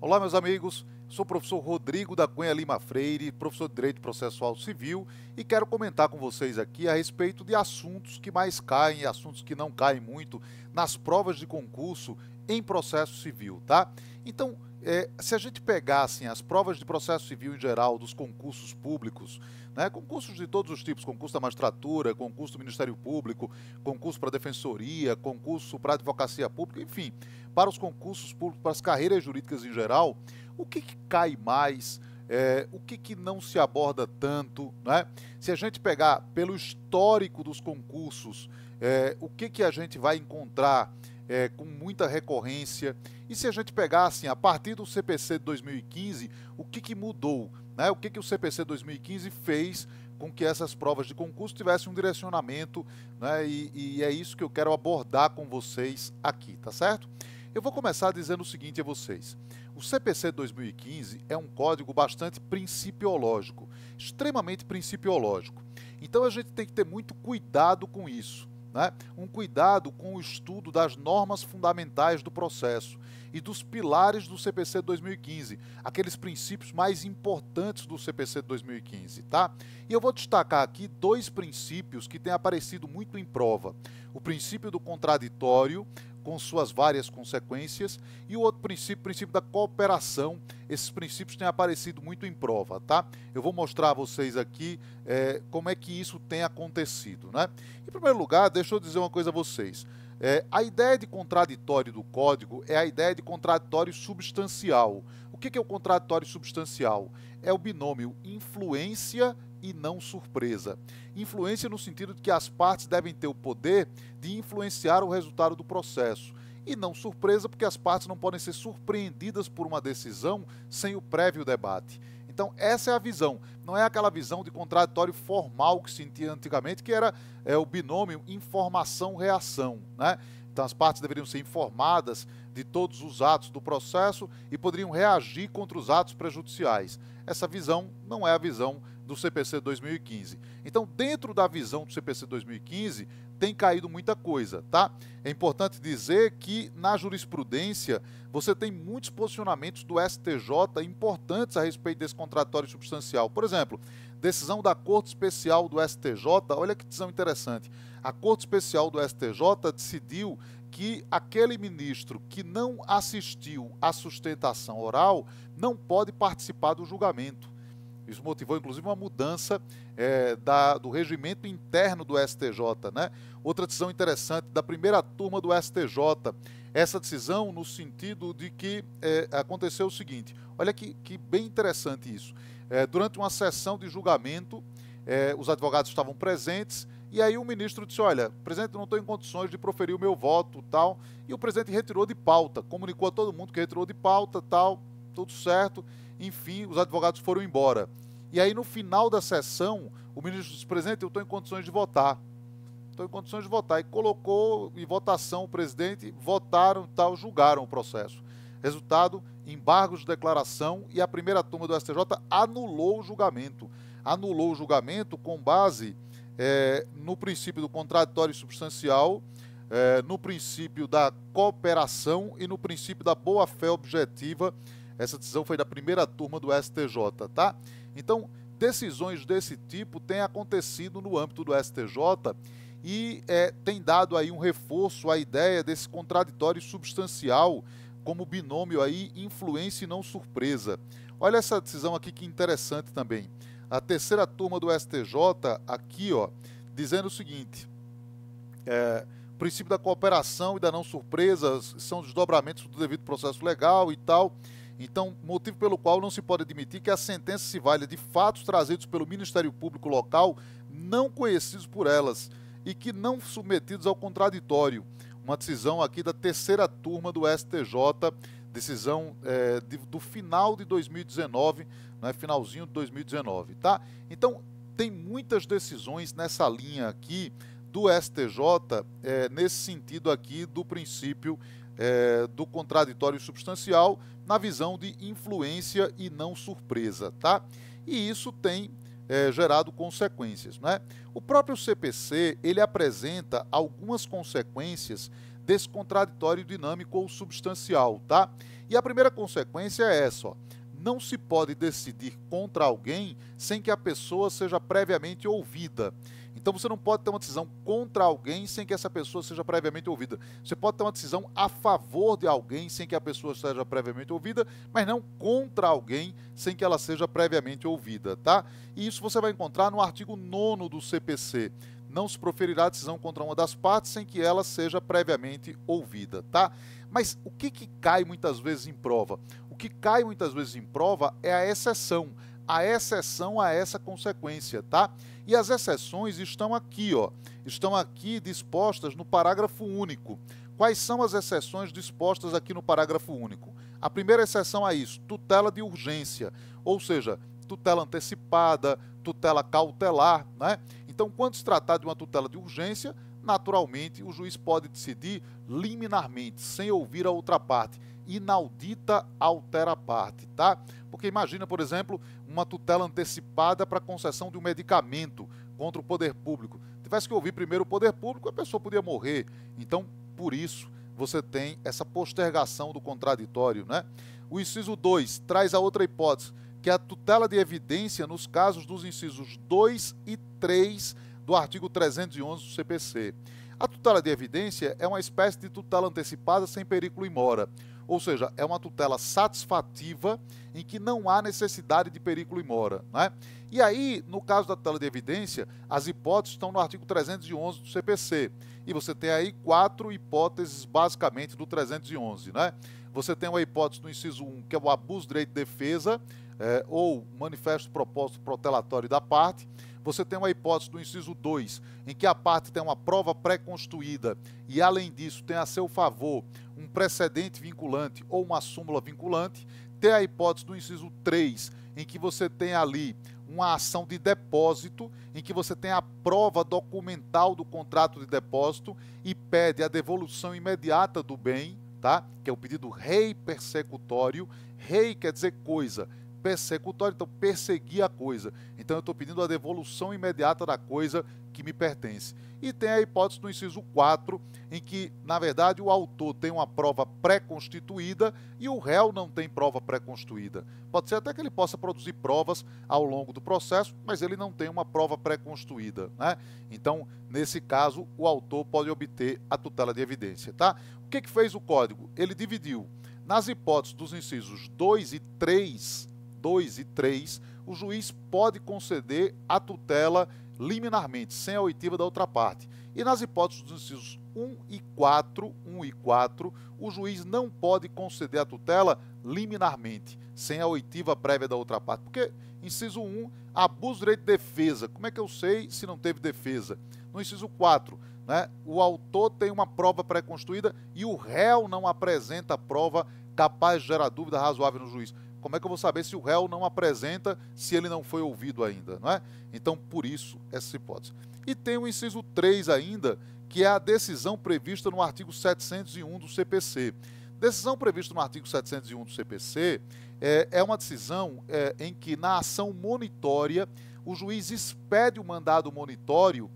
Olá, meus amigos. Sou o professor Rodrigo da Cunha Lima Freire, professor de Direito Processual Civil, e quero comentar com vocês aqui a respeito de assuntos que mais caem e assuntos que não caem muito nas provas de concurso em processo civil, tá? Então, se a gente pegar assim, as provas de processo civil em geral dos concursos públicos, né, concursos de todos os tipos, concurso da magistratura, concurso do Ministério Público, concurso para a Defensoria, concurso para a Advocacia Pública, enfim, para os concursos públicos, para as carreiras jurídicas em geral, o que cai mais, o que não se aborda tanto, né? Se a gente pegar pelo histórico dos concursos, o que a gente vai encontrar com muita recorrência, e se a gente pegar assim, a partir do CPC de 2015, o que mudou, né? O que o CPC 2015 fez com que essas provas de concurso tivessem um direcionamento, né? E é isso que eu quero abordar com vocês aqui, tá certo? Eu vou começar dizendo o seguinte a vocês. O CPC 2015 é um código bastante principiológico, extremamente principiológico. Então a gente tem que ter muito cuidado com isso, né? Um cuidado com o estudo das normas fundamentais do processo e dos pilares do CPC 2015, aqueles princípios mais importantes do CPC 2015, tá? E eu vou destacar aqui dois princípios que têm aparecido muito em prova. O princípio do contraditório, com suas várias consequências, e o outro princípio, o princípio da cooperação. Esses princípios têm aparecido muito em prova, tá? Eu vou mostrar a vocês aqui como é que isso tem acontecido, né? Em primeiro lugar, deixa eu dizer uma coisa a vocês. A ideia de contraditório do código é a ideia de contraditório substancial. O que é o contraditório substancial? É o binômio influência e não surpresa. Influência no sentido de que as partes devem ter o poder de influenciar o resultado do processo. E não surpresa porque as partes não podem ser surpreendidas por uma decisão sem o prévio debate. Então essa é a visão, não é aquela visão de contraditório formal que se sentia antigamente, que era o binômio informação-reação, né? Então as partes deveriam ser informadas de todos os atos do processo e poderiam reagir contra os atos prejudiciais. Essa visão não é a visão do CPC 2015. Então, dentro da visão do CPC 2015, tem caído muita coisa, tá? É importante dizer que na jurisprudência você tem muitos posicionamentos do STJ importantes a respeito desse contraditório substancial. Por exemplo, decisão da Corte Especial do STJ, olha que decisão interessante. A Corte Especial do STJ decidiu que aquele ministro que não assistiu à sustentação oral não pode participar do julgamento. Isso motivou, inclusive, uma mudança do regimento interno do STJ, né? Outra decisão interessante da primeira turma do STJ, essa decisão no sentido de que aconteceu o seguinte, olha que bem interessante isso. Durante uma sessão de julgamento, os advogados estavam presentes, e aí o ministro disse, olha, presidente, eu não estou em condições de proferir o meu voto, tal, e o presidente retirou de pauta, comunicou a todo mundo que retirou de pauta, tal, tudo certo, enfim, os advogados foram embora. E aí, no final da sessão, o ministro disse, presidente, eu estou em condições de votar. Estou em condições de votar. E colocou em votação o presidente, votaram e tal, julgaram o processo. Resultado, embargos de declaração e a primeira turma do STJ anulou o julgamento. Anulou o julgamento com base no princípio do contraditório substancial, no princípio da cooperação e no princípio da boa-fé objetiva. Essa decisão foi da primeira turma do STJ, tá? Então, decisões desse tipo têm acontecido no âmbito do STJ e tem dado aí um reforço à ideia desse contraditório substancial como binômio aí influência e não surpresa. Olha essa decisão aqui que interessante também. A terceira turma do STJ aqui, ó, dizendo o seguinte, o princípio da cooperação e da não surpresa são desdobramentos do devido processo legal e tal. Então, motivo pelo qual não se pode admitir que a sentença se valha de fatos trazidos pelo Ministério Público local, não conhecidos por elas, e que não submetidos ao contraditório. Uma decisão aqui da terceira turma do STJ, decisão do final de 2019, né, finalzinho de 2019, tá? Então, tem muitas decisões nessa linha aqui do STJ, nesse sentido aqui do princípio do contraditório substancial, na visão de influência e não surpresa, tá? E isso tem gerado consequências, né? O próprio CPC, ele apresenta algumas consequências desse contraditório dinâmico ou substancial, tá? E a primeira consequência é essa, ó. Não se pode decidir contra alguém sem que a pessoa seja previamente ouvida. Então você não pode ter uma decisão contra alguém sem que essa pessoa seja previamente ouvida. Você pode ter uma decisão a favor de alguém sem que a pessoa seja previamente ouvida, mas não contra alguém sem que ela seja previamente ouvida, tá? E isso você vai encontrar no artigo 9º do CPC. Não se proferirá decisão contra uma das partes sem que ela seja previamente ouvida, tá? Mas o que cai muitas vezes em prova? O que cai muitas vezes em prova é a exceção a essa consequência, tá? E as exceções estão aqui, ó, estão aqui dispostas no parágrafo único. Quais são as exceções dispostas aqui no parágrafo único? A primeira exceção é isso, tutela de urgência, ou seja, tutela antecipada, tutela cautelar, né? Então, quando se tratar de uma tutela de urgência, naturalmente o juiz pode decidir liminarmente, sem ouvir a outra parte. Inaudita altera parte, tá? Porque imagina, por exemplo, uma tutela antecipada para concessão de um medicamento contra o poder público. Tivesse que ouvir primeiro o poder público, a pessoa podia morrer. Então, por isso, você tem essa postergação do contraditório, né? O inciso 2 traz a outra hipótese, que é a tutela de evidência nos casos dos incisos 2 e 3 do artigo 311 do CPC. A tutela de evidência é uma espécie de tutela antecipada sem perículo in mora, ou seja, é uma tutela satisfativa em que não há necessidade de perículo in mora, né? E aí, no caso da tutela de evidência, as hipóteses estão no artigo 311 do CPC, e você tem aí 4 hipóteses basicamente do 311, né? Você tem uma hipótese no inciso 1, que é o abuso do direito de defesa, ou manifesto propósito protelatório da parte. Você tem uma hipótese do inciso 2, em que a parte tem uma prova pré-constituída e, além disso, tem a seu favor um precedente vinculante ou uma súmula vinculante. Tem a hipótese do inciso 3, em que você tem ali uma ação de depósito, em que você tem a prova documental do contrato de depósito e pede a devolução imediata do bem, tá? Que é o pedido rei persecutório. Rei quer dizer coisa. Persecutório, então perseguir a coisa. Então eu estou pedindo a devolução imediata da coisa que me pertence. E tem a hipótese do inciso 4, em que, na verdade, o autor tem uma prova pré-constituída e o réu não tem prova pré-constituída. Pode ser até que ele possa produzir provas ao longo do processo, mas ele não tem uma prova pré-constituída, né? Então, nesse caso, o autor pode obter a tutela de evidência, tá? O que fez o Código? Ele dividiu nas hipóteses dos incisos 2 e 3, o juiz pode conceder a tutela liminarmente, sem a oitiva da outra parte. E nas hipóteses dos incisos 1 e 4, o juiz não pode conceder a tutela liminarmente, sem a oitiva prévia da outra parte. Porque, inciso 1, abuso do direito de defesa. Como é que eu sei se não teve defesa? No inciso 4, né, o autor tem uma prova pré-constituída e o réu não apresenta a prova capaz de gerar dúvida razoável no juiz. Como é que eu vou saber se o réu não apresenta, se ele não foi ouvido ainda, não é? Então, por isso, essa hipótese. E tem o inciso 3 ainda, que é a decisão prevista no artigo 701 do CPC. Decisão prevista no artigo 701 do CPC é uma decisão em que, na ação monitória, o juiz expede o mandado monitório,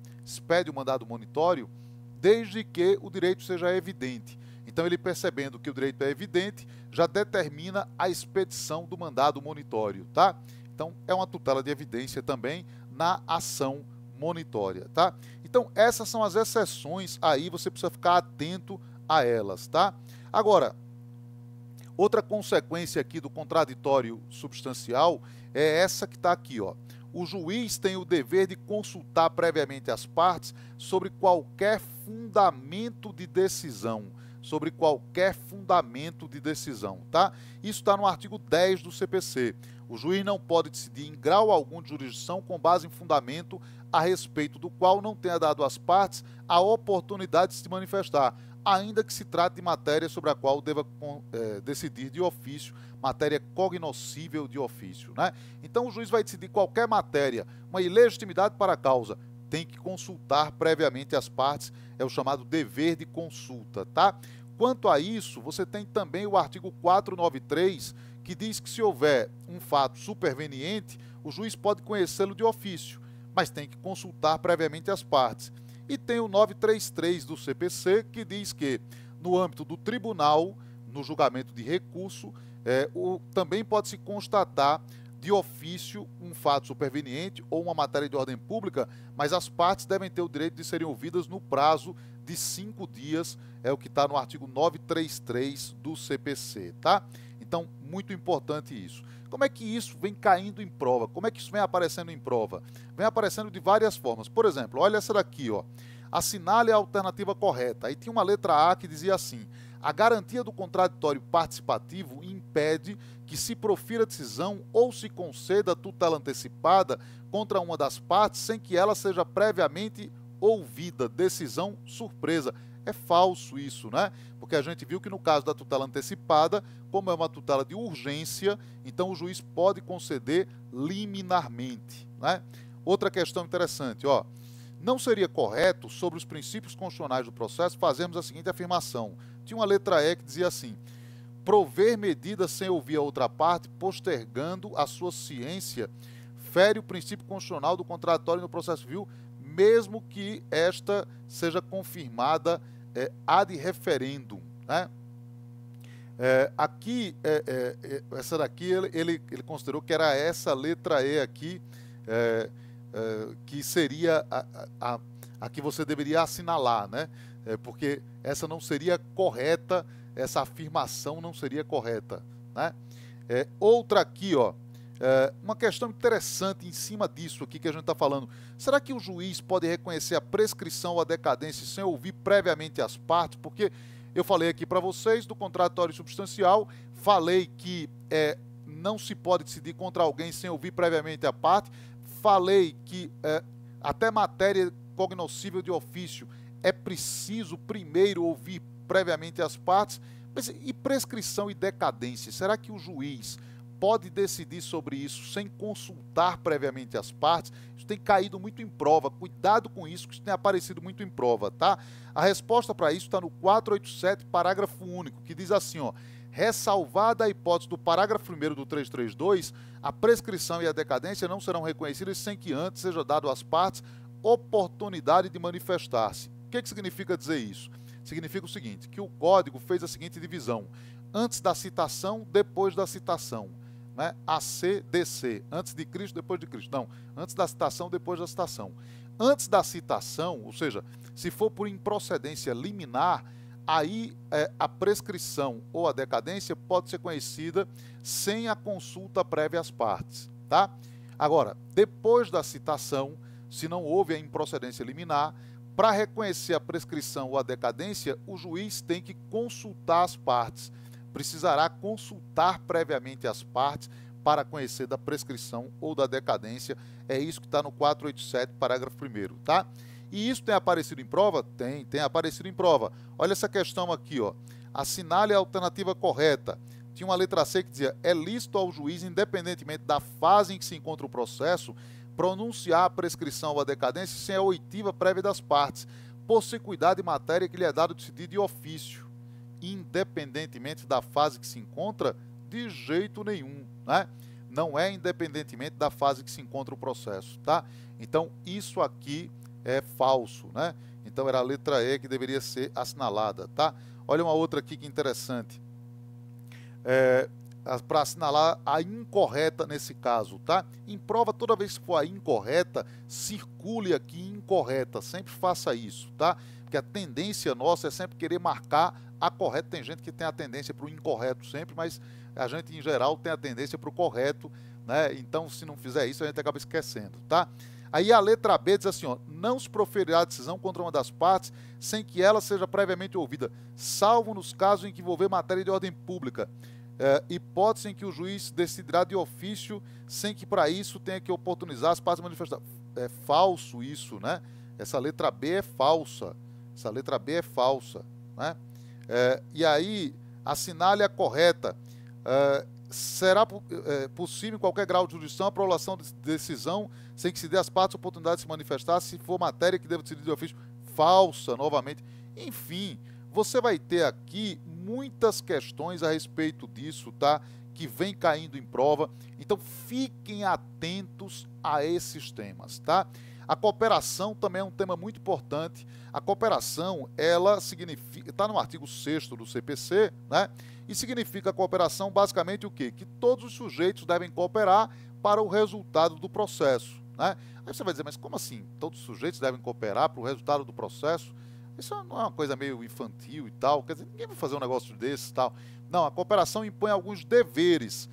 desde que o direito seja evidente. Então, ele percebendo que o direito é evidente, já determina a expedição do mandado monitório, tá? Então, é uma tutela de evidência também na ação monitória, tá? Então, essas são as exceções aí, você precisa ficar atento a elas, tá? Agora, outra consequência aqui do contraditório substancial é essa que está aqui, ó. O juiz tem o dever de consultar previamente as partes sobre qualquer fundamento de decisão, tá? Isso está no artigo 10 do CPC. O juiz não pode decidir em grau algum de jurisdição com base em fundamento a respeito do qual não tenha dado às partes a oportunidade de se manifestar, ainda que se trate de matéria sobre a qual deva decidir de ofício, matéria cognoscível de ofício, né? Então o juiz vai decidir qualquer matéria, uma ilegitimidade para a causa, tem que consultar previamente as partes, é o chamado dever de consulta, tá? Quanto a isso, você tem também o artigo 493, que diz que se houver um fato superveniente, o juiz pode conhecê-lo de ofício, mas tem que consultar previamente as partes. E tem o 933 do CPC, que diz que, No âmbito do tribunal, no julgamento de recurso, também pode-se constatar de ofício um fato superveniente ou uma matéria de ordem pública, mas as partes devem ter o direito de serem ouvidas no prazo de 5 dias, é o que está no artigo 933 do CPC, tá? Então, muito importante isso. Como é que isso vem caindo em prova? Como é que isso vem aparecendo em prova? Vem aparecendo de várias formas. Por exemplo, olha essa daqui, ó. Assinale a alternativa correta. Aí tinha uma letra A que dizia assim: a garantia do contraditório participativo impede que se profira decisão ou se conceda tutela antecipada contra uma das partes sem que ela seja previamente ouvida. Decisão surpresa. É falso isso, né? Porque a gente viu que no caso da tutela antecipada, como é uma tutela de urgência, então o juiz pode conceder liminarmente, né? Outra questão interessante, ó. Não seria correto, sobre os princípios constitucionais do processo, fazermos a seguinte afirmação. Tinha uma letra E que dizia assim: prover medidas sem ouvir a outra parte, postergando a sua ciência, fere o princípio constitucional do contraditório no processo civil, mesmo que esta seja confirmada ad referendum, né? Aqui, essa daqui, ele considerou que era essa letra E aqui, que seria a que você deveria assinalar, né? Porque essa não seria correta, essa afirmação não seria correta, né? Outra aqui, ó, uma questão interessante em cima disso aqui que a gente está falando. Será que o juiz pode reconhecer a prescrição ou a decadência sem ouvir previamente as partes? Porque eu falei aqui para vocês do contraditório substancial, falei que não se pode decidir contra alguém sem ouvir previamente a parte, falei que até matéria cognoscível de ofício é preciso primeiro ouvir previamente as partes. Mas e prescrição e decadência? Será que o juiz pode decidir sobre isso sem consultar previamente as partes? Isso tem caído muito em prova. Cuidado com isso, que isso tem aparecido muito em prova, tá? A resposta para isso está no 487, parágrafo único, que diz assim, ó: ressalvada a hipótese do parágrafo 1º do 332, a prescrição e a decadência não serão reconhecidas sem que antes seja dado às partes oportunidade de manifestar-se. O que significa dizer isso? Significa o seguinte, que o Código fez a seguinte divisão: antes da citação, depois da citação, né? AC, DC, antes de Cristo, depois de Cristo. Não, antes da citação, depois da citação. Antes da citação, ou seja, se for por improcedência liminar, aí a prescrição ou a decadência pode ser conhecida sem a consulta prévia às partes, tá? Agora, depois da citação, se não houve a improcedência liminar, para reconhecer a prescrição ou a decadência, o juiz tem que consultar as partes. Precisará consultar previamente as partes para conhecer da prescrição ou da decadência. É isso que está no 487, parágrafo 1º, tá? E isso tem aparecido em prova? Tem aparecido em prova. Olha essa questão aqui, ó. Assinale a alternativa correta. Tinha uma letra C que dizia: é lícito ao juiz, independentemente da fase em que se encontra o processo, pronunciar a prescrição ou a decadência sem a oitiva prévia das partes, por se cuidar de matéria que lhe é dado decidir de ofício, independentemente da fase que se encontra, de jeito nenhum, né? Não é independentemente da fase que se encontra o processo, tá? Então, isso aqui é falso, né? Então, era a letra E que deveria ser assinalada, tá? Olha uma outra aqui que interessante. Para assinalar a incorreta nesse caso, tá? Em prova, toda vez que for a incorreta, circule aqui incorreta, sempre faça isso, tá? Porque a tendência nossa é sempre querer marcar a correta. Tem gente que tem a tendência para o incorreto sempre, mas a gente, em geral, tem a tendência para o correto, né? Então, se não fizer isso, a gente acaba esquecendo, tá? Aí a letra B diz assim, ó: não se proferirá decisão contra uma das partes sem que ela seja previamente ouvida, salvo nos casos em que envolver matéria de ordem pública. Hipótese em que o juiz decidirá de ofício sem que para isso tenha que oportunizar as partes manifestar. É falso isso, né? Essa letra B é falsa. Essa letra B é falsa, né? E aí, assinale a correta. Será possível em qualquer grau de jurisdição a prolação de decisão sem que se dê às partes a oportunidade de se manifestar se for matéria que deva decidir de ofício? Falsa, novamente. Enfim, você vai ter aqui muitas questões a respeito disso, tá? Que vem caindo em prova. Então, fiquem atentos a esses temas, tá? A cooperação também é um tema muito importante. A cooperação, ela significa, está no artigo 6º do CPC, né? E significa a cooperação basicamente o quê? Que todos os sujeitos devem cooperar para o resultado do processo, né? Aí você vai dizer, mas como assim? Todos os sujeitos devem cooperar para o resultado do processo? Isso não é uma coisa meio infantil e tal, quer dizer, ninguém vai fazer um negócio desse e tal. Não, a cooperação impõe alguns deveres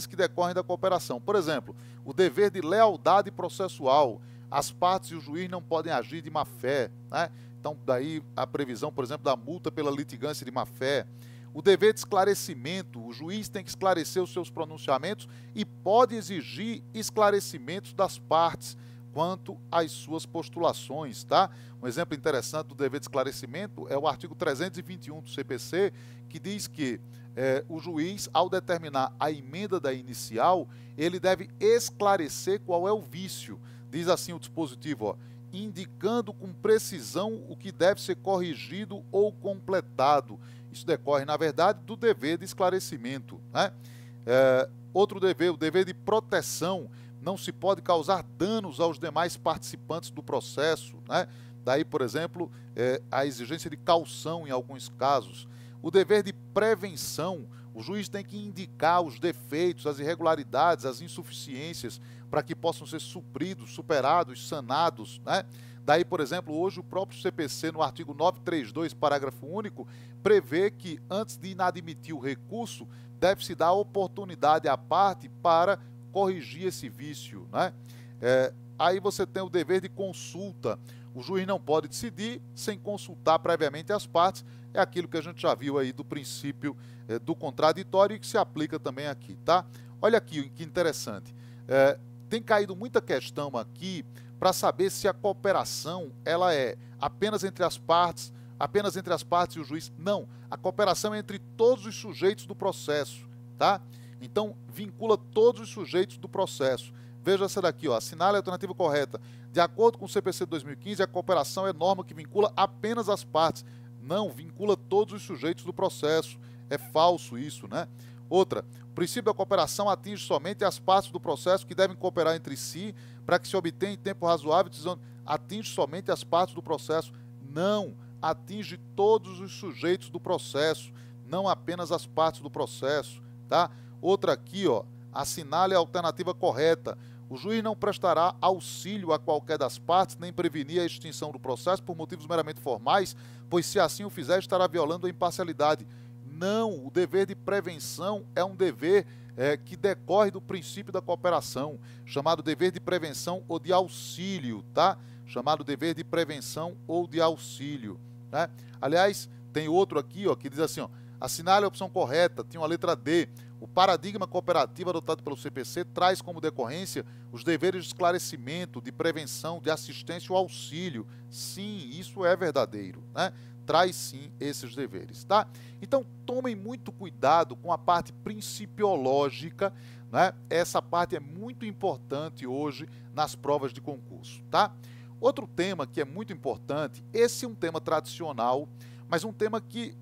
que decorrem da cooperação. Por exemplo, o dever de lealdade processual. As partes e o juiz não podem agir de má-fé, né? Então, daí a previsão, por exemplo, da multa pela litigância de má-fé. O dever de esclarecimento, o juiz tem que esclarecer os seus pronunciamentos e pode exigir esclarecimentos das partes quanto às suas postulações, tá? Um exemplo interessante do dever de esclarecimento é o artigo 321 do CPC, que diz que o juiz, ao determinar a emenda da inicial, ele deve esclarecer qual é o vício. Diz assim o dispositivo, ó, indicando com precisão o que deve ser corrigido ou completado. Isso decorre, na verdade, do dever de esclarecimento, né? Outro dever, o dever de proteção. Não se pode causar danos aos demais participantes do processo, né? Daí, por exemplo, a exigência de caução em alguns casos. O dever de prevenção. O juiz tem que indicar os defeitos, as irregularidades, as insuficiências, para que possam ser supridos, superados, sanados, né? Daí, por exemplo, hoje o próprio CPC, no artigo 932, parágrafo único, prevê que, antes de inadmitir o recurso, deve-se dar oportunidade à parte para corrigir esse vício, né? Aí você tem o dever de consulta. O juiz não pode decidir sem consultar previamente as partes. É aquilo que a gente já viu aí do princípio do contraditório e que se aplica também aqui, tá? Olha aqui que interessante. Tem caído muita questão aqui para saber se a cooperação ela é apenas entre as partes e o juiz. Não, a cooperação é entre todos os sujeitos do processo, tá? Então, vincula todos os sujeitos do processo. Veja essa daqui, ó, assinale a alternativa correta. De acordo com o CPC de 2015, a cooperação é norma que vincula apenas as partes. Não, vincula todos os sujeitos do processo. É falso isso, né? Outra, o princípio da cooperação atinge somente as partes do processo que devem cooperar entre si para que se obtenha em tempo razoável decisão. Atinge somente as partes do processo. Não, atinge todos os sujeitos do processo, não apenas as partes do processo, tá? Outra aqui, ó, assinale a alternativa correta. O juiz não prestará auxílio a qualquer das partes, nem prevenir a extinção do processo por motivos meramente formais, pois se assim o fizer, estará violando a imparcialidade. Não, o dever de prevenção é um dever que decorre do princípio da cooperação, chamado dever de prevenção ou de auxílio, tá? Chamado dever de prevenção ou de auxílio, né? Aliás, tem outro aqui, ó, que diz assim, ó, assinale a opção correta, tinha uma letra D. O paradigma cooperativo adotado pelo CPC traz como decorrência os deveres de esclarecimento, de prevenção, de assistência ou auxílio. Sim, isso é verdadeiro, né? Traz sim esses deveres, tá? Então, tomem muito cuidado com a parte principiológica, né? Essa parte é muito importante hoje nas provas de concurso, tá? Outro tema que é muito importante, esse é um tema tradicional, mas um tema que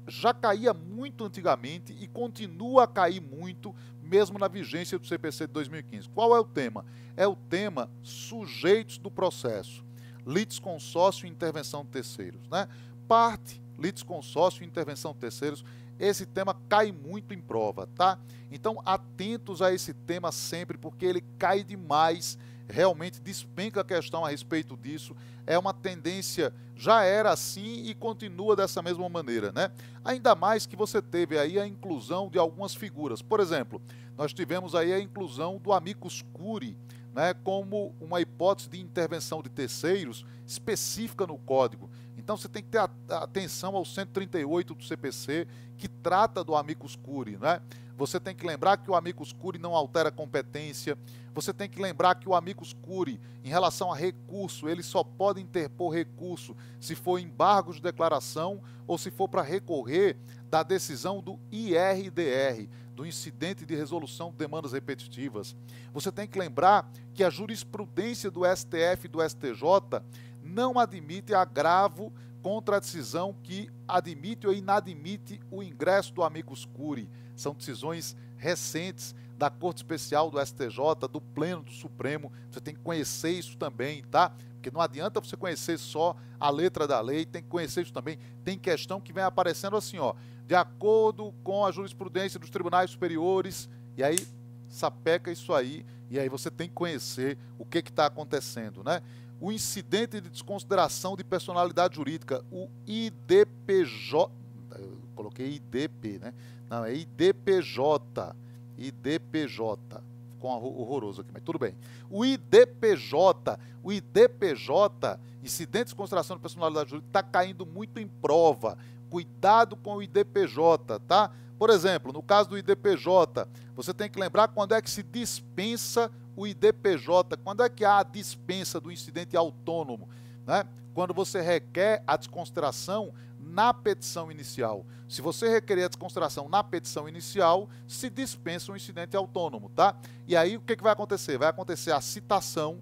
já caía muito antigamente e continua a cair muito, mesmo na vigência do CPC de 2015. Qual é o tema? É o tema sujeitos do processo, litisconsórcio e intervenção de terceiros, né? Parte, litisconsórcio e intervenção de terceiros, esse tema cai muito em prova, tá? Então, atentos a esse tema sempre, porque ele cai demais, realmente despenca a questão a respeito disso, é uma tendência, já era assim e continua dessa mesma maneira, né? Ainda mais que você teve aí a inclusão de algumas figuras. Por exemplo, nós tivemos aí a inclusão do amicus curiae, né, como uma hipótese de intervenção de terceiros específica no Código. Então você tem que ter atenção ao 138 do CPC, que trata do amicus curiae, né? Você tem que lembrar que o amicus curiae não altera a competência. Você tem que lembrar que o amicus curiae, em relação a recurso, ele só pode interpor recurso se for embargo de declaração ou se for para recorrer da decisão do IRDR, do incidente de resolução de demandas repetitivas. Você tem que lembrar que a jurisprudência do STF e do STJ não admite agravo contra a decisão que admite ou inadmite o ingresso do amicus curiae. São decisões recentes da Corte Especial do STJ, do Pleno do Supremo. Você tem que conhecer isso também, tá? Porque não adianta você conhecer só a letra da lei, tem que conhecer isso também. Tem questão que vem aparecendo assim, ó, de acordo com a jurisprudência dos tribunais superiores, e aí sapeca isso aí, e aí você tem que conhecer o que está acontecendo, né? O incidente de desconsideração de personalidade jurídica, o IDPJ, eu coloquei IDP, né? Não, é IDPJ, ficou horroroso aqui, mas tudo bem. O IDPJ, incidente de desconsideração de personalidade jurídica, está caindo muito em prova. Cuidado com o IDPJ, tá? Por exemplo, no caso do IDPJ, você tem que lembrar quando é que se dispensa o IDPJ, quando é que há a dispensa do incidente autônomo, né? Quando você requer a desconsideração na petição inicial. Se você requerer a desconsideração na petição inicial, se dispensa o incidente autônomo, tá? E aí o que vai acontecer? Vai acontecer a citação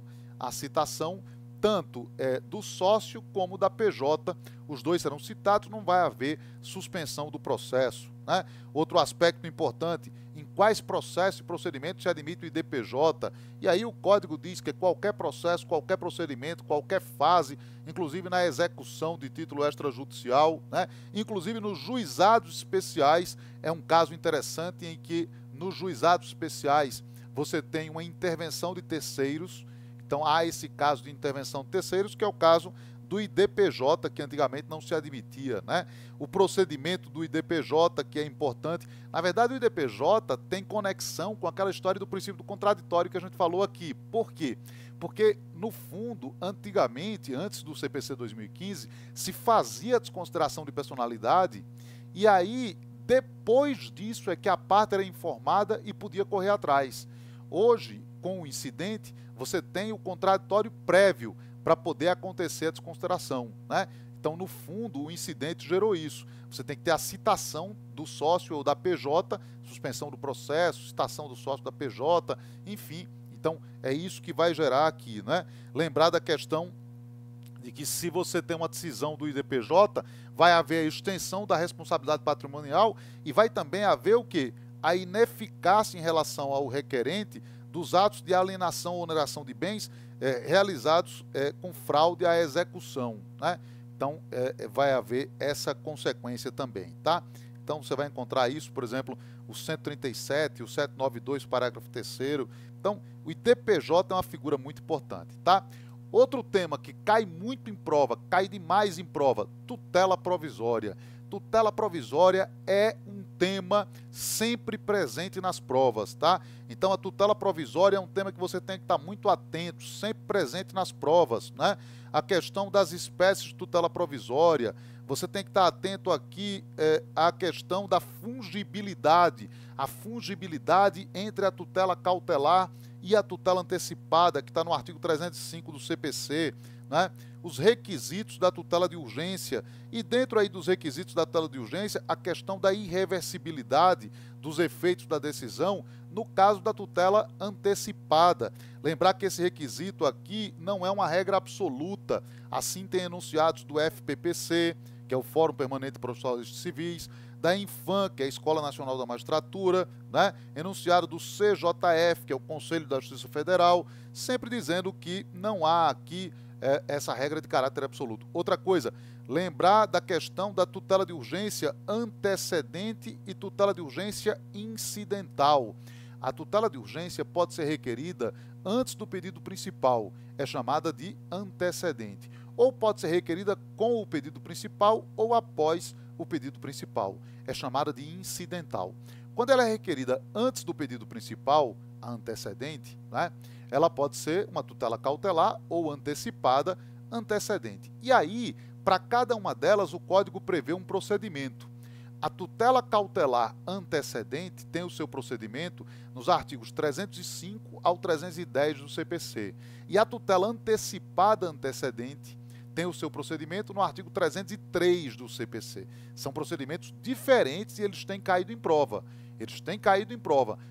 tanto do sócio como da PJ, os dois serão citados, não vai haver suspensão do processo, né? Outro aspecto importante, em quais processos e procedimentos se admite o IDPJ, e aí o código diz que qualquer processo, qualquer procedimento, qualquer fase, inclusive na execução de título extrajudicial, né? Inclusive nos juizados especiais, é um caso interessante em que nos juizados especiais você tem uma intervenção de terceiros. Então, há esse caso de intervenção de terceiros, que é o caso do IDPJ, que antigamente não se admitia, né? O procedimento do IDPJ, que é importante. Na verdade, o IDPJ tem conexão com aquela história do princípio do contraditório que a gente falou aqui. Por quê? Porque, no fundo, antigamente, antes do CPC 2015, se fazia a desconsideração de personalidade e aí, depois disso, é que a parte era informada e podia correr atrás. Hoje, com o incidente, você tem o contraditório prévio para poder acontecer a desconsideração, né? Então, no fundo, o incidente gerou isso. Você tem que ter a citação do sócio ou da PJ, suspensão do processo, citação do sócio da PJ, enfim. Então, é isso que vai gerar aqui, né? Lembrar da questão de que se você tem uma decisão do IDPJ, vai haver a extensão da responsabilidade patrimonial e vai também haver o quê? A ineficácia em relação ao requerente dos atos de alienação ou oneração de bens realizados com fraude à execução, né? Então, vai haver essa consequência também, tá? Então, você vai encontrar isso, por exemplo, o 137, o 792, parágrafo 3º. Então, o IDPJ é uma figura muito importante, tá? Outro tema que cai muito em prova, cai demais em prova, tutela provisória. Tutela provisória é um tema sempre presente nas provas, tá? Então, a tutela provisória é um tema que você tem que estar muito atento, sempre presente nas provas, né? A questão das espécies de tutela provisória, você tem que estar atento aqui à questão da fungibilidade, a fungibilidade entre a tutela cautelar e a tutela antecipada, que está no artigo 305 do CPC, né? Os requisitos da tutela de urgência e dentro aí dos requisitos da tutela de urgência, a questão da irreversibilidade dos efeitos da decisão no caso da tutela antecipada. Lembrar que esse requisito aqui não é uma regra absoluta, assim tem enunciados do FPPC, que é o Fórum Permanente de Profissionais Civis, da Infam, que é a Escola Nacional da Magistratura, né? Enunciado do CJF, que é o Conselho da Justiça Federal, sempre dizendo que não há aqui essa regra de caráter absoluto. Outra coisa, lembrar da questão da tutela de urgência antecedente e tutela de urgência incidental. A tutela de urgência pode ser requerida antes do pedido principal, é chamada de antecedente, ou pode ser requerida com o pedido principal ou após o pedido principal, é chamada de incidental. Quando ela é requerida antes do pedido principal, a antecedente, né, ela pode ser uma tutela cautelar ou antecipada antecedente. E aí, para cada uma delas, o Código prevê um procedimento. A tutela cautelar antecedente tem o seu procedimento nos artigos 305 ao 310 do CPC. E a tutela antecipada antecedente tem o seu procedimento no artigo 303 do CPC. São procedimentos diferentes e eles têm caído em prova.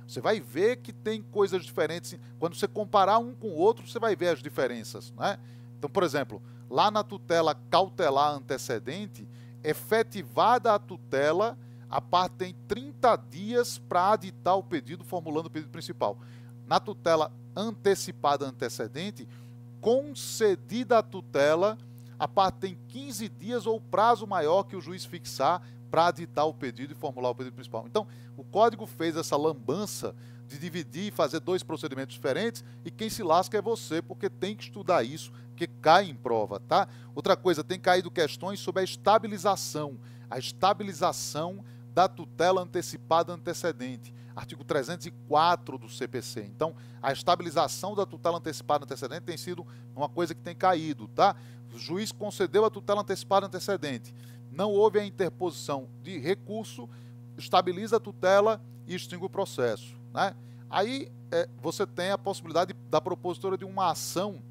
Você vai ver que tem coisas diferentes. Quando você comparar um com o outro, você vai ver as diferenças, né? Então, por exemplo, lá na tutela cautelar antecedente, efetivada a tutela, a parte tem 30 dias para aditar o pedido, formulando o pedido principal. Na tutela antecipada antecedente, concedida a tutela, a parte tem 15 dias ou prazo maior que o juiz fixar para aditar o pedido e formular o pedido principal. Então, o Código fez essa lambança de dividir e fazer dois procedimentos diferentes, e quem se lasca é você, porque tem que estudar isso, que cai em prova, tá? Outra coisa, tem caído questões sobre a estabilização da tutela antecipada antecedente, artigo 304 do CPC. Então, a estabilização da tutela antecipada antecedente tem sido uma coisa que tem caído, tá? O juiz concedeu a tutela antecipada antecedente, não houve a interposição de recurso, estabiliza a tutela e extingue o processo, né? Aí você tem a possibilidade da propositora de uma ação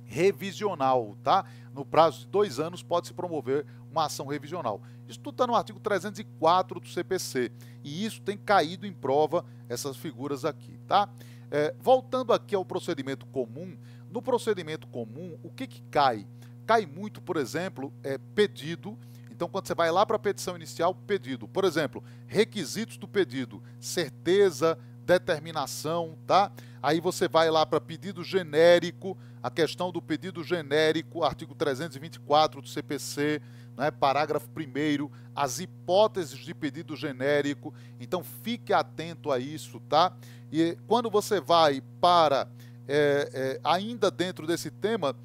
revisional, tá? No prazo de 2 anos pode-se promover uma ação revisional. Isso tudo está no artigo 304 do CPC, e isso tem caído em prova, essas figuras aqui, tá? Voltando aqui ao procedimento comum, no procedimento comum, o que cai? Cai muito, por exemplo, pedido. Então, quando você vai lá para a petição inicial, pedido. Por exemplo, requisitos do pedido, certeza, determinação, tá? Aí você vai lá para pedido genérico, a questão do pedido genérico, artigo 324 do CPC, né, parágrafo 1º, as hipóteses de pedido genérico. Então, fique atento a isso, tá? E quando você vai para, ainda dentro desse tema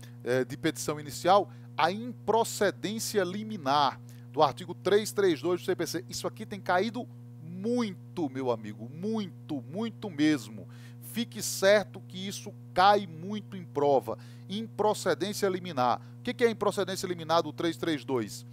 de petição inicial, a improcedência liminar do artigo 332 do CPC. Isso aqui tem caído muito, meu amigo, muito, muito mesmo. Fique certo que isso cai muito em prova. Improcedência liminar. O que é improcedência liminar do 332?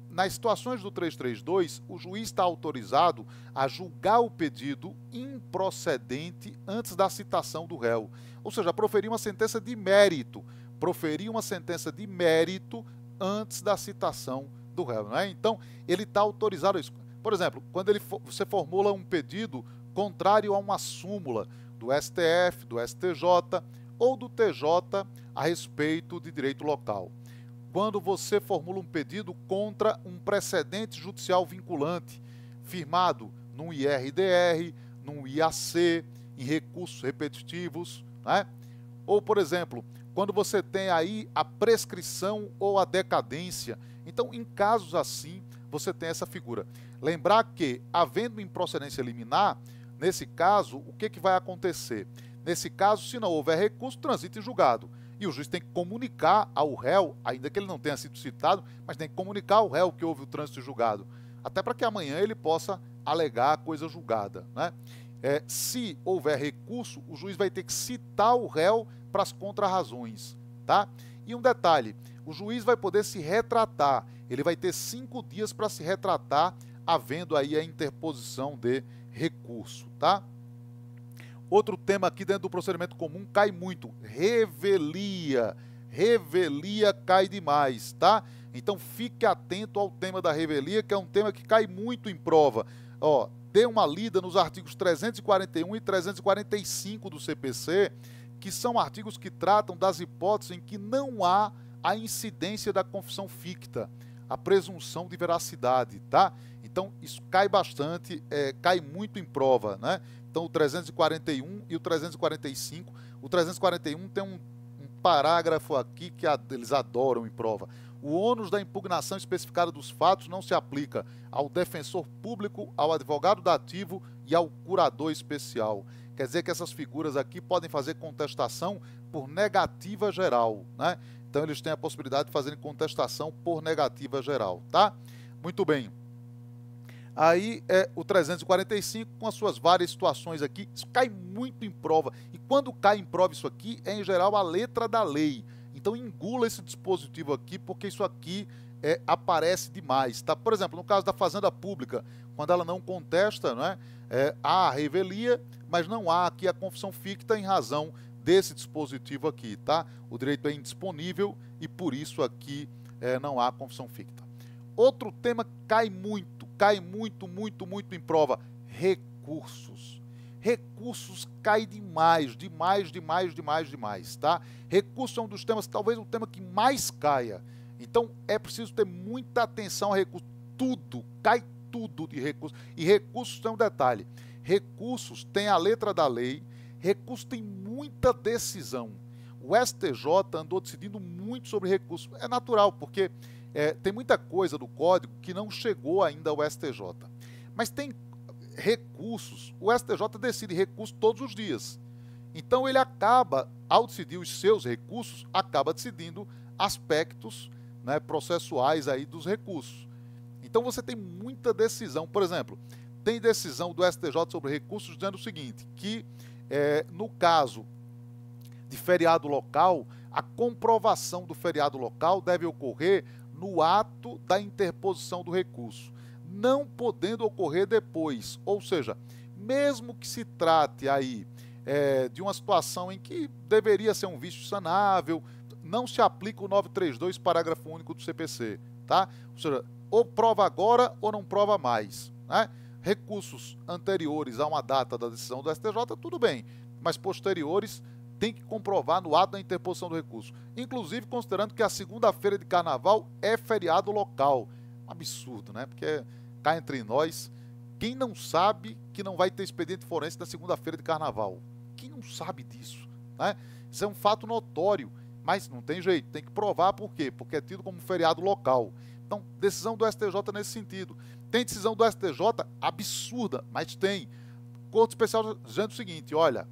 Nas situações do 332, o juiz está autorizado a julgar o pedido improcedente antes da citação do réu. Ou seja, proferir uma sentença de mérito. Proferir uma sentença de mérito antes da citação do réu, não é? Então, ele está autorizado a isso. Por exemplo, quando você formula um pedido contrário a uma súmula do STF, do STJ ou do TJ a respeito de direito local. Quando você formula um pedido contra um precedente judicial vinculante, firmado num IRDR, num IAC, em recursos repetitivos, né? Ou, por exemplo, quando você tem aí a prescrição ou a decadência. Então, em casos assim, você tem essa figura. Lembrar que, havendo improcedência liminar, nesse caso, o que vai acontecer? Nesse caso, se não houver recurso, transita em julgado. E o juiz tem que comunicar ao réu, ainda que ele não tenha sido citado, mas tem que comunicar ao réu que houve o trânsito em julgado, até para que amanhã ele possa alegar a coisa julgada, né? Se houver recurso, o juiz vai ter que citar o réu para as contrarrazões, tá? E um detalhe, o juiz vai poder se retratar, ele vai ter 5 dias para se retratar, havendo aí a interposição de recurso, tá? Outro tema aqui dentro do procedimento comum cai muito, revelia. Revelia cai demais, tá? Então fique atento ao tema da revelia, que é um tema que cai muito em prova. Ó, dê uma lida nos artigos 341 e 345 do CPC, que são artigos que tratam das hipóteses em que não há a incidência da confissão ficta, a presunção de veracidade, tá? Então, isso cai bastante, cai muito em prova, né? Então, o 341 e o 345. O 341 tem um parágrafo aqui que eles adoram em prova. O ônus da impugnação especificada dos fatos não se aplica ao defensor público, ao advogado dativo e ao curador especial. Quer dizer que essas figuras aqui podem fazer contestação por negativa geral, né? Então, eles têm a possibilidade de fazerem contestação por negativa geral, tá? Muito bem. Aí o 345 com as suas várias situações aqui, isso cai muito em prova. E quando cai em prova isso aqui, é em geral a letra da lei. Então engula esse dispositivo aqui, porque isso aqui aparece demais, tá? Por exemplo, no caso da fazenda pública, quando ela não contesta, né, há a revelia, mas não há aqui a confissão ficta em razão desse dispositivo aqui, tá? O direito é indisponível e por isso aqui não há confissão ficta. Outro tema que cai muito em prova, recursos. recursos cai demais, tá? Recurso é um dos temas, talvez o tema que mais caia. Então, é preciso ter muita atenção a recursos. Tudo, cai tudo de recursos. E recursos tem um detalhe. Recursos tem a letra da lei, recursos tem muita decisão. O STJ andou decidindo muito sobre recursos. É natural, porque tem muita coisa do código que não chegou ainda ao STJ. Mas tem recursos, o STJ decide recursos todos os dias. Então ele acaba, ao decidir os seus recursos, acaba decidindo aspectos, né, processuais aí dos recursos. Então você tem muita decisão. Por exemplo, tem decisão do STJ sobre recursos dizendo o seguinte, que no caso de feriado local, a comprovação do feriado local deve ocorrer no ato da interposição do recurso, não podendo ocorrer depois. Ou seja, mesmo que se trate aí de uma situação em que deveria ser um vício sanável, não se aplica o 932, parágrafo único do CPC, tá? Ou seja, ou prova agora ou não prova mais, né? Recursos anteriores a uma data da decisão do STJ, tudo bem, mas posteriores tem que comprovar no ato da interposição do recurso. Inclusive considerando que a segunda-feira de carnaval é feriado local. Um absurdo, né? Porque cá entre nós, quem não sabe que não vai ter expediente forense na segunda-feira de carnaval? Quem não sabe disso, né? Isso é um fato notório, mas não tem jeito, tem que provar. Por quê? Porque é tido como feriado local. Então, decisão do STJ nesse sentido. Tem decisão do STJ absurda, mas tem. Corte Especial dizendo o seguinte, olha,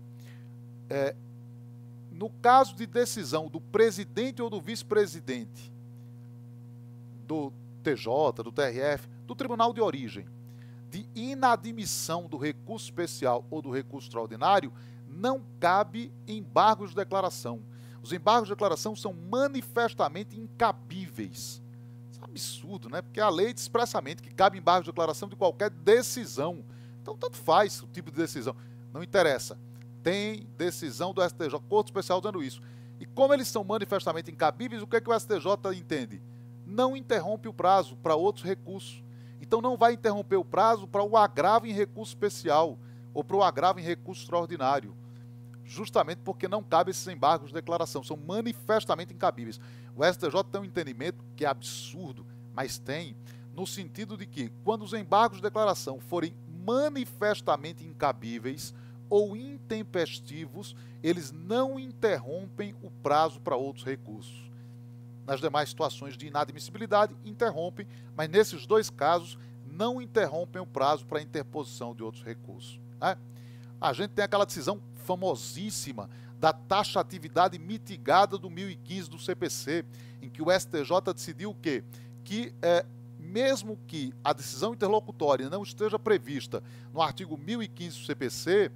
no caso de decisão do presidente ou do vice-presidente do TJ, do TRF, do Tribunal de Origem, de inadmissão do recurso especial ou do recurso extraordinário, não cabe embargos de declaração. Os embargos de declaração são manifestamente incabíveis. Isso é um absurdo, né? Porque a lei diz expressamente que cabe embargo de declaração de qualquer decisão. Então, tanto faz o tipo de decisão. Não interessa. Tem decisão do STJ, Corte Especial dizendo isso. E como eles são manifestamente incabíveis, o que é que o STJ entende? Não interrompe o prazo para outros recursos. Então não vai interromper o prazo para o agravo em recurso especial ou para o agravo em recurso extraordinário. Justamente porque não cabe esses embargos de declaração, são manifestamente incabíveis. O STJ tem um entendimento que é absurdo, mas tem, no sentido de que, quando os embargos de declaração forem manifestamente incabíveis ou intempestivos, eles não interrompem o prazo para outros recursos. Nas demais situações de inadmissibilidade, interrompem, mas nesses dois casos, não interrompem o prazo para interposição de outros recursos, né? A gente tem aquela decisão famosíssima da taxatividade mitigada do 1015 do CPC, em que o STJ decidiu o quê? Que mesmo que a decisão interlocutória não esteja prevista no artigo 1015 do CPC,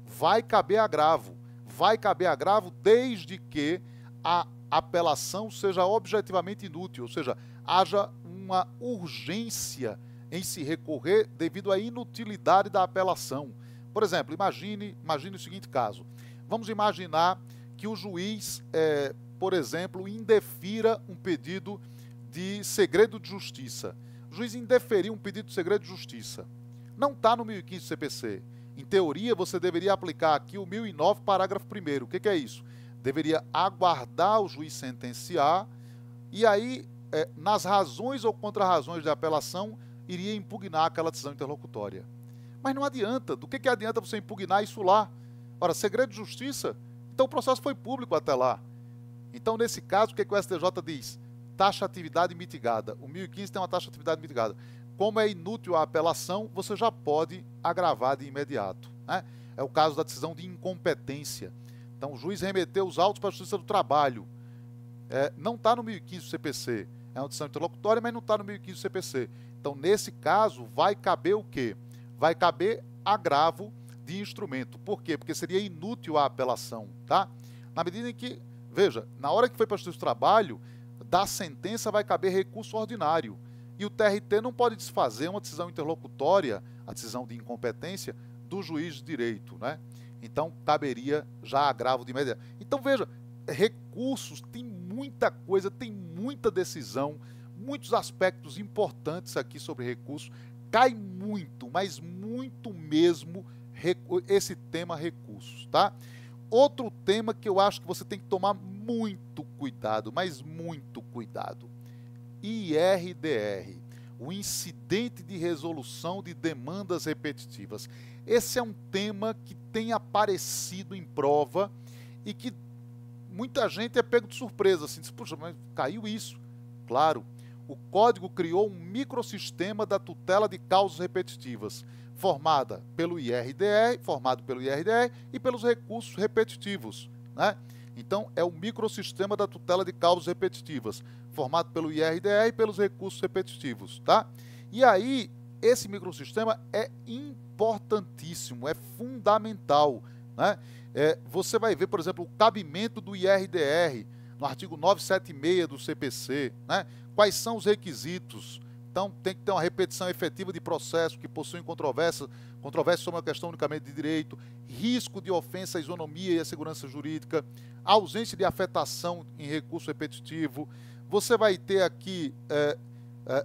vai caber agravo. Vai caber agravo desde que a apelação seja objetivamente inútil, ou seja, haja uma urgência em se recorrer devido à inutilidade da apelação. Por exemplo, imagine o seguinte caso. Vamos imaginar que o juiz, por exemplo, indefira um pedido de segredo de justiça. O juiz indeferiu um pedido de segredo de justiça. Não está no 1015 do CPC. Em teoria, você deveria aplicar aqui o 1009, parágrafo 1º. O que é isso? Deveria aguardar o juiz sentenciar e aí, nas razões ou contra-razões de apelação, iria impugnar aquela decisão interlocutória. Mas não adianta. Do que adianta você impugnar isso lá? Ora, segredo de justiça? Então o processo foi público até lá. Então, nesse caso, o que o STJ diz? Taxatividade mitigada. O 1015 tem uma taxatividade mitigada. Como é inútil a apelação, você já pode agravar de imediato, né? É o caso da decisão de incompetência. Então, o juiz remeteu os autos para a Justiça do Trabalho. Não está no 1015 do CPC. É uma decisão interlocutória, mas não está no 1015 do CPC. Então, nesse caso, vai caber o quê? Vai caber agravo de instrumento. Por quê? Porque seria inútil a apelação, tá? Na medida em que, veja, na hora que foi para a Justiça do Trabalho, da sentença vai caber recurso ordinário. E o TRT não pode desfazer uma decisão interlocutória, a decisão de incompetência, do juiz de direito, né? Então, caberia já agravo de imediato. Então, veja, recursos, tem muita coisa, tem muita decisão, muitos aspectos importantes aqui sobre recursos. Cai muito, mas muito mesmo, esse tema recursos, tá? Outro tema que eu acho que você tem que tomar muito cuidado, mas muito cuidado. IRDR, o incidente de resolução de demandas repetitivas. Esse é um tema que tem aparecido em prova e que muita gente é pego de surpresa, assim, diz, puxa, mas caiu isso. Claro, o código criou um microsistema da tutela de causas repetitivas, formado pelo IRDR e pelos recursos repetitivos, né? Então, é o microsistema da tutela de causas repetitivas, formado pelo IRDR e pelos recursos repetitivos, tá? E aí, esse microsistema é importantíssimo, é fundamental, né? Você vai ver, por exemplo, o cabimento do IRDR no artigo 976 do CPC, né? Quais são os requisitos? Então, tem que ter uma repetição efetiva de processo que possuem controvérsia sobre uma questão unicamente de direito, risco de ofensa à isonomia e à segurança jurídica, ausência de afetação em recurso repetitivo. Você vai ter aqui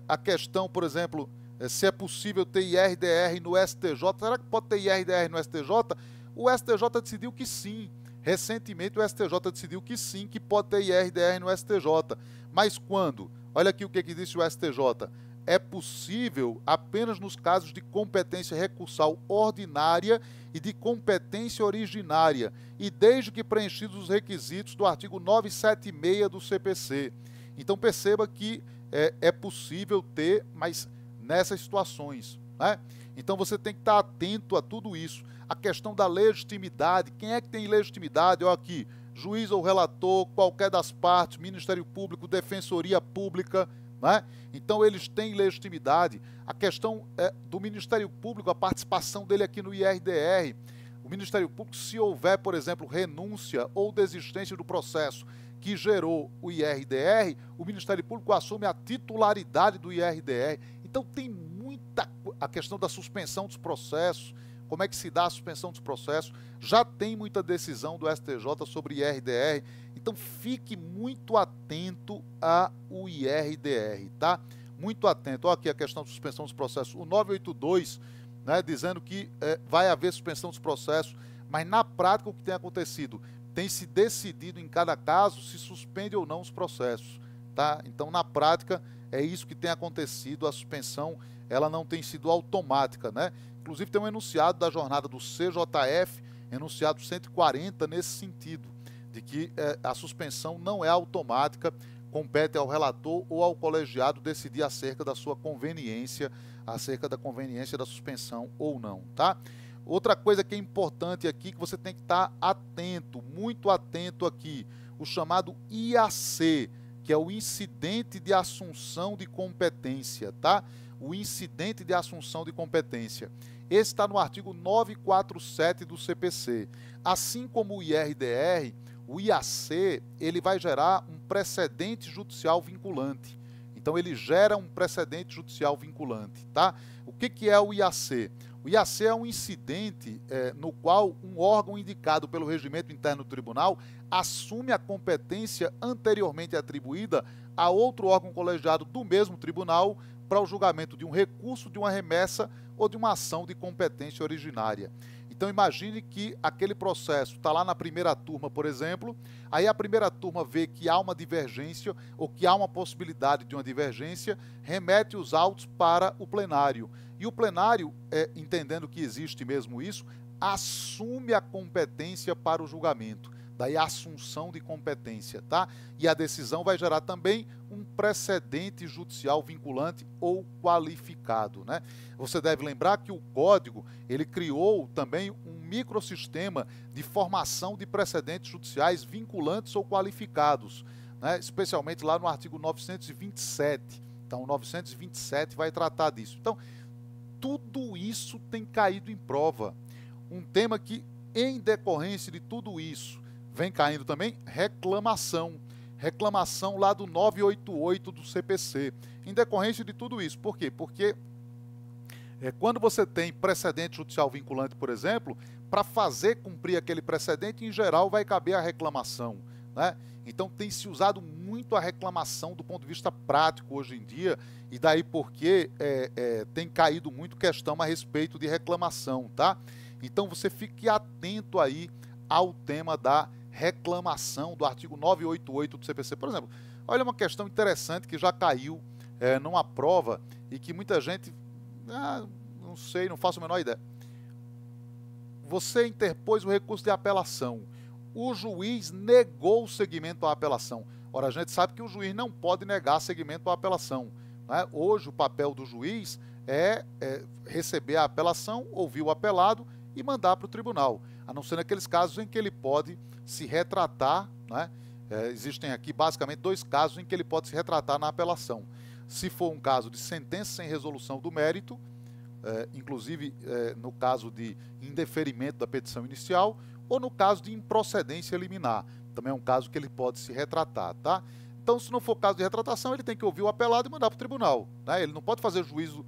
a questão, por exemplo, se é possível ter IRDR no STJ. Será que pode ter IRDR no STJ? O STJ decidiu que sim. Recentemente o STJ decidiu que sim, que pode ter IRDR no STJ. Mas quando? Olha aqui o que disse o STJ. É possível apenas nos casos de competência recursal ordinária e de competência originária, e desde que preenchidos os requisitos do artigo 976 do CPC. Então perceba que é possível ter, mas nessas situações, né? Então você tem que estar atento a tudo isso. A questão da legitimidade, quem é que tem legitimidade? Olha aqui, juiz ou relator, qualquer das partes, Ministério Público, Defensoria Pública, né? Então eles têm legitimidade. A questão do Ministério Público, a participação dele aqui no IRDR. O Ministério Público, se houver, por exemplo, renúncia ou desistência do processo que gerou o IRDR, o Ministério Público assume a titularidade do IRDR. Então tem a questão da suspensão dos processos. Como é que se dá a suspensão dos processos? Já tem muita decisão do STJ sobre IRDR. Então fique muito atento ao IRDR, tá? Muito atento. Olha aqui a questão de suspensão dos processos. O 982, né, dizendo que vai haver suspensão dos processos, mas na prática o que tem acontecido? Tem se decidido em cada caso se suspende ou não os processos, tá? Então na prática é isso que tem acontecido. A suspensão ela não tem sido automática, né? Inclusive tem um enunciado da jornada do CJF, enunciado 140, nesse sentido, de que a suspensão não é automática, compete ao relator ou ao colegiado decidir acerca da sua conveniência, acerca da conveniência da suspensão ou não, tá? Outra coisa que é importante aqui, que você tem que estar atento, muito atento aqui, o chamado IAC, que é o incidente de assunção de competência, tá? O incidente de assunção de competência. Esse está no artigo 947 do CPC. Assim como o IRDR, o IAC, ele vai gerar um precedente judicial vinculante. Então, ele gera um precedente judicial vinculante, tá? O que é o IAC? O IAC é um incidente no qual um órgão indicado pelo regimento interno do tribunal assume a competência anteriormente atribuída a outro órgão colegiado do mesmo tribunal para o julgamento de um recurso, de uma remessa ou de uma ação de competência originária. Então imagine que aquele processo está lá na primeira turma, por exemplo, aí a primeira turma vê que há uma divergência ou que há uma possibilidade de uma divergência, remete os autos para o plenário. E o plenário, entendendo que existe mesmo isso, assume a competência para o julgamento. Daí a assunção de competência, tá? E a decisão vai gerar também um precedente judicial vinculante ou qualificado, né? Você deve lembrar que o Código, ele criou também um microsistema de formação de precedentes judiciais vinculantes ou qualificados, né? Especialmente lá no artigo 927. Então, o 927 vai tratar disso. Então, tudo isso tem caído em prova. Um tema que, em decorrência de tudo isso, vem caindo também reclamação. Reclamação lá do 988 do CPC. Em decorrência de tudo isso. Por quê? Porque quando você tem precedente judicial vinculante, por exemplo, para fazer cumprir aquele precedente, em geral, vai caber a reclamação, né? Então, tem se usado muito a reclamação do ponto de vista prático hoje em dia, e daí porque tem caído muito questão a respeito de reclamação, tá? Então você fique atento aí ao tema da reclamação do artigo 988 do CPC. Por exemplo, olha uma questão interessante que já caiu numa prova e que muita gente, não sei, não faço a menor ideia. Você interpôs o recurso de apelação. O juiz negou o seguimento à apelação. Ora, a gente sabe que o juiz não pode negar seguimento à apelação, né? Hoje o papel do juiz é receber a apelação, ouvir o apelado e mandar para o tribunal, a não ser naqueles casos em que ele pode se retratar, né? Existem aqui basicamente dois casos em que ele pode se retratar na apelação. Se for um caso de sentença sem resolução do mérito, inclusive no caso de indeferimento da petição inicial, ou no caso de improcedência liminar, também é um caso que ele pode se retratar, tá? Então, se não for caso de retratação, ele tem que ouvir o apelado e mandar para o tribunal, né? Ele não pode fazer juízo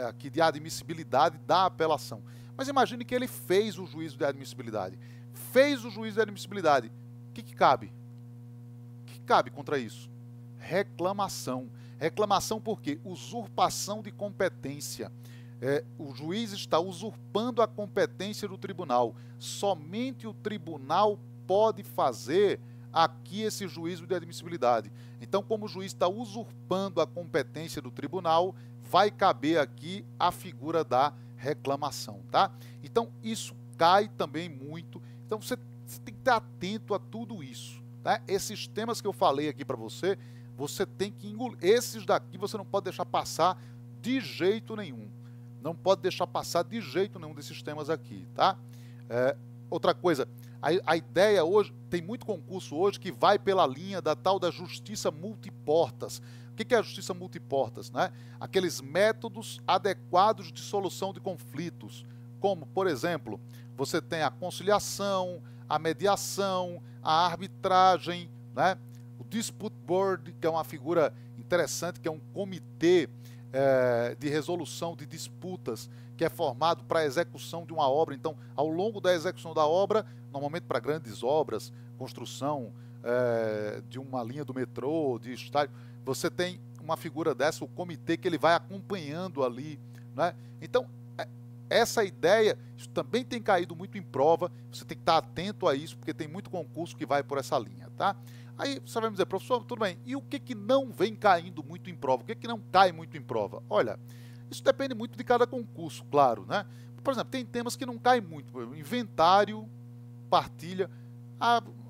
aqui de admissibilidade da apelação. Mas imagine que ele fez o juízo de admissibilidade. Fez o juízo de admissibilidade. O que cabe? O que cabe contra isso? Reclamação. Reclamação por quê? Usurpação de competência. O juiz está usurpando a competência do tribunal. Somente o tribunal pode fazer aqui esse juízo de admissibilidade. Então, como o juiz está usurpando a competência do tribunal, vai caber aqui a figura da reclamação, tá? Então, isso cai também muito. Então, você tem que estar atento a tudo isso, tá? Esses temas que eu falei aqui para você, você tem que engolir. Esses daqui você não pode deixar passar de jeito nenhum. Não pode deixar passar de jeito nenhum desses temas aqui, tá? Outra coisa, a ideia hoje, tem muito concurso hoje que vai pela linha da tal da justiça multiportas. O que é a justiça multiportas, né? Aqueles métodos adequados de solução de conflitos, como, por exemplo, você tem a conciliação, a mediação, a arbitragem, né? O dispute board, que é uma figura interessante, que é um comitê de resolução de disputas, que é formado para a execução de uma obra. Então, ao longo da execução da obra, normalmente para grandes obras, construção de uma linha do metrô, de estádio, você tem uma figura dessa, o comitê, que ele vai acompanhando ali, né? Então, essa ideia, isso também tem caído muito em prova, você tem que estar atento a isso, porque tem muito concurso que vai por essa linha, tá? Aí você vai me dizer, professor, tudo bem, e o que não vem caindo muito em prova? O que não cai muito em prova? Olha, isso depende muito de cada concurso, claro, né? Por exemplo, tem temas que não caem muito, por exemplo, inventário, partilha,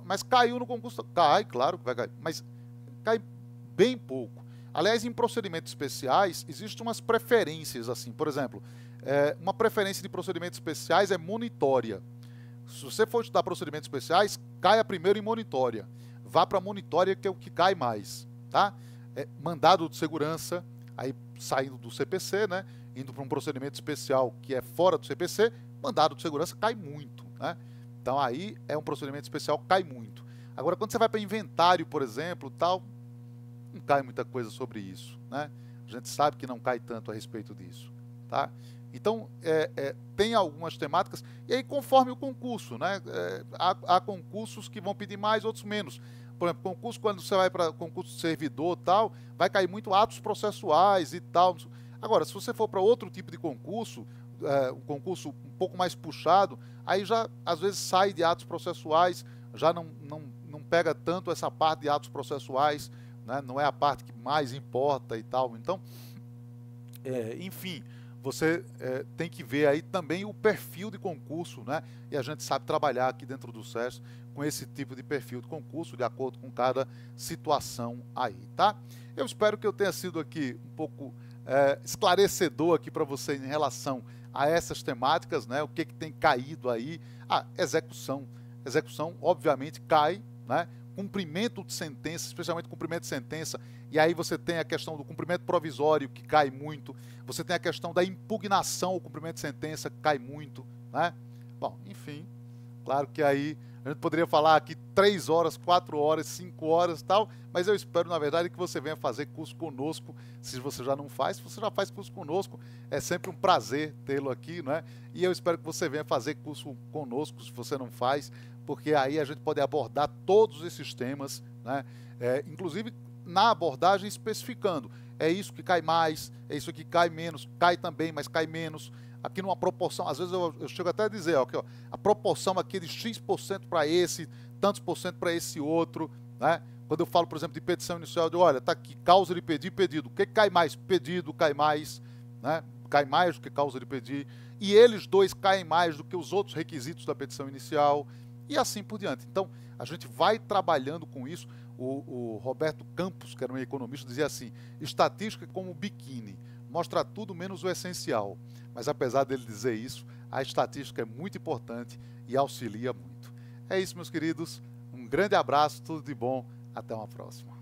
mas caiu no concurso, cai, claro que vai cair, mas cai bem pouco. Aliás, em procedimentos especiais, existem umas preferências, assim, por exemplo, uma preferência de procedimentos especiais é monitória. Se você for estudar procedimentos especiais, caia primeiro em monitória. Vá para a monitória, que é o que cai mais, tá? Mandado de segurança, aí saindo do CPC, né? Indo para um procedimento especial que é fora do CPC, mandado de segurança cai muito, né? Então aí é um procedimento especial, cai muito. Agora, quando você vai para inventário, por exemplo, tal, não cai muita coisa sobre isso, né? A gente sabe que não cai tanto a respeito disso, tá? Então, tem algumas temáticas, e aí conforme o concurso, né? Há concursos que vão pedir mais, outros menos. Por exemplo, concurso, quando você vai para concurso de servidor tal, vai cair muito atos processuais e tal. Agora, se você for para outro tipo de concurso, um concurso um pouco mais puxado, aí já às vezes sai de atos processuais, já não pega tanto essa parte de atos processuais, né? Não é a parte que mais importa e tal. Então, enfim, você tem que ver aí também o perfil de concurso, né? E a gente sabe trabalhar aqui dentro do SESC com esse tipo de perfil de concurso, de acordo com cada situação aí, tá? Eu espero que eu tenha sido aqui um pouco esclarecedor aqui para você em relação a essas temáticas, né? O que tem caído aí? Execução. Execução, obviamente, cai, né? Cumprimento de sentença, especialmente cumprimento de sentença, e aí você tem a questão do cumprimento provisório, que cai muito, você tem a questão da impugnação ao cumprimento de sentença, que cai muito, né? Bom, enfim, claro que aí a gente poderia falar aqui 3 horas, 4 horas, 5 horas e tal, mas eu espero, na verdade, que você venha fazer curso conosco, se você já não faz. Se você já faz curso conosco, é sempre um prazer tê-lo aqui, né? E eu espero que você venha fazer curso conosco, se você não faz, porque aí a gente pode abordar todos esses temas, né? Inclusive na abordagem especificando, é isso que cai mais, é isso que cai menos, cai também, mas cai menos. aqui numa proporção, às vezes eu chego até a dizer, ó, aqui, ó, a proporção aqui é de X% para esse, tantos por cento para esse outro, né? Quando eu falo, por exemplo, de petição inicial, eu digo, olha, está aqui, causa de pedir, pedido. O que cai mais? Pedido cai mais, né? Cai mais do que causa de pedir. E eles dois caem mais do que os outros requisitos da petição inicial, e assim por diante. Então, a gente vai trabalhando com isso. O Roberto Campos, que era um economista, dizia assim, estatística é como biquíni, mostra tudo menos o essencial. Mas apesar dele dizer isso, a estatística é muito importante e auxilia muito. É isso, meus queridos. Um grande abraço, tudo de bom. Até uma próxima.